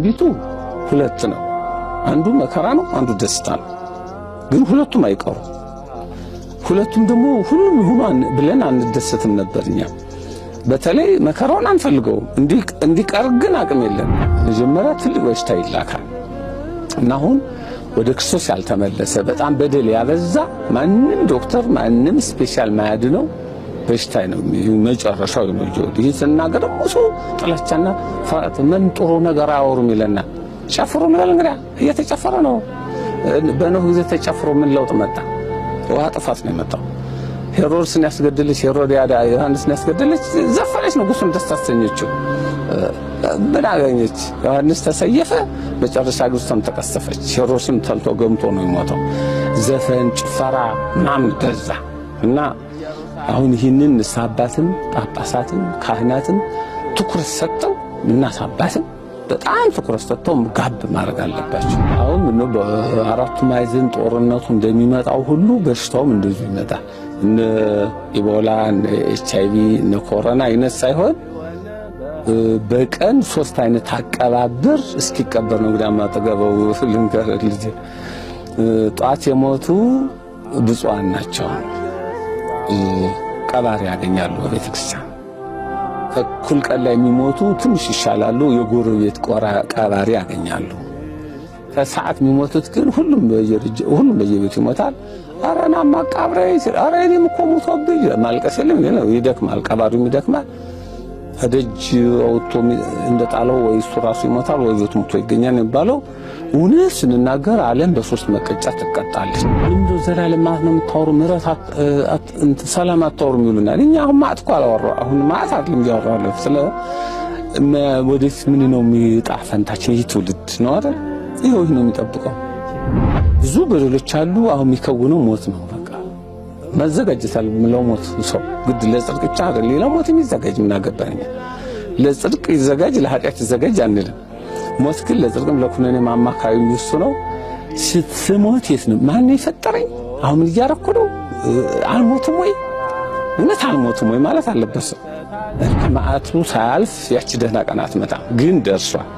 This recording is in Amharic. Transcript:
ቢቱ ሁለት ነው። አንዱ መከራ ነው፣ አንዱ ደስታ ነው። ግን ሁለቱም አይቀሩ። ሁለቱም ደግሞ ሁሉም ይሁን ብለን አንደሰትም ነበርኛ። በተለይ መከራውን አንፈልገው እንዲቀር ግን አቅም የለም። መጀመሪያ ትልቅ በሽታ ይላካል እና አሁን ወደ ክርስቶስ ያልተመለሰ በጣም በደል ያበዛ ማንም ዶክተር ማንም ስፔሻል ማያድነው በሽታ ነው መጨረሻው የሚጆድ። ይህ ስናገር ደግሞ ሰው ጥላቻና ፍርሃት ምን ጥሩ ነገር አያወሩም ይለና ጨፍሩ ነው እንግዲህ እየተጨፈረ ነው። በኖህ ጊዜ ተጨፍሮ ምን ለውጥ መጣ? ውሃ ጥፋት ነው የመጣው። ሄሮድስን ያስገደለች ሄሮድያዳ ዮሐንስን ያስገደለች ዘፈነች፣ ንጉሡን ደስ አሰኘችው። ምን አገኘች? ዮሐንስ ተሰየፈ፣ መጨረሻ ክርስቶስም ተቀሰፈች። ሄሮድስም ተልቶ ገምቶ ነው የሞተው። ዘፈን ጭፈራ ምናምን በዛ እና አሁን ይህንን ንስሐ አባትም ጳጳሳትም ካህናትም ትኩረት ሰጥተው እናት አባትም በጣም ትኩረት ሰጥተው ጋብ ማድረግ አለባቸው። አሁን ነው በአራቱ ማዕዘን ጦርነቱ እንደሚመጣው ሁሉ በሽታውም እንደዚሁ ይመጣል። እነ ኢቦላ፣ እነ ኤችአይቪ፣ እነ ኮሮና አይነት ሳይሆን በቀን 3 አይነት አቀባብር እስኪቀበር ነው። እንግዲህ ማጠገበው ልንገር ልጅ ጧት የሞቱ ብፁዓን ናቸው፣ ቀባሪ ያገኛሉ በቤተክርስቲያን። እኩል ቀን ላይ የሚሞቱ ትንሽ ይሻላሉ፣ የጎረቤት ቀባሪ ያገኛሉ። ከሰዓት የሚሞቱት ግን ሁሉም በየቤቱ ይሞታል። አረና ማቃብሬ አረ እኔም እኮ ሞቶብኝ ማልቀስ የለም ግን ይደክማል፣ ቀባሪውም ይደክማል። ከደጅ አውጥቶ እንደጣለው ወይ እሱ ራሱ ይሞታል ወይ ቤቱ ሞቶ ይገኛል የሚባለው እውነት ስንናገር ዓለም በሶስት መቀጫ ትቀጣለች። እንደው ዘላለም ማለት ነው የምታወሩ ምሕረት ሰላም አታወሩ ይሉናል። እኛ አሁን ማዕት እኮ አላወራሁ አሁን ማዕት አይደለም ያወራለሁ ስለ ወደፊት ምን ነው የሚጣ ፈንታችን ይትውልድ ነው አይደል? ይሄው ነው የሚጠብቀው። ብዙ በደሎች አሉ። አሁን የሚከውነው ሞት ነው። በቃ መዘጋጀታል ብለው ሞት ሰው ግድ ለጽድቅ ብቻ አይደል ሌላ ሞት የሚዘጋጅ ምን አገባኝ። ለጽድቅ ይዘጋጅ ለኃጢአት ይዘጋጅ አንልም። ሞት ግን ለጽድቅም ለኩነኔም አማካዩ እሱ ነው። ስትሞት የት ነው ማን የፈጠረኝ? አሁን ምን እያረኩ ነው? አልሞትም ወይ እውነት አልሞትም ወይ ማለት አለበት ሰው። መዓቱ ሳያልፍ ያቺ ደህና ቀናት መጣ ግን ደርሷል።